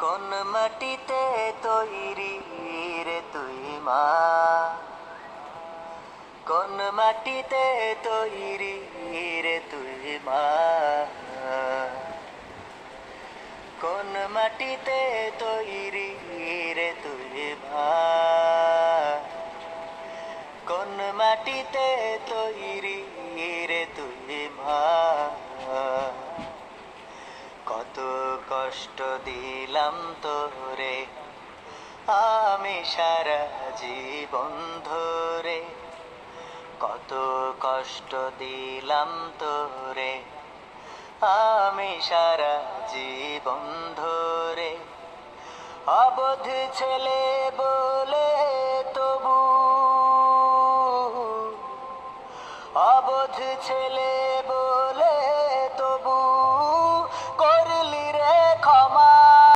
কোন মাটিতে তৈরি রে তুই মা, কোন মাটিতে তৈরি রে তুই মা, কোন মাটিতে তৈরি রে তুই মা, কোন মাটিতে তৈরি রে তুই মা। কত কষ্ট দিলাম তোরে আমি সারা জীবন ধরে, কত কষ্ট দিলাম তোরে আমি সারা জীবন ধরে। অবোধ ছেলে বলে তবু, অবোধ ছেলে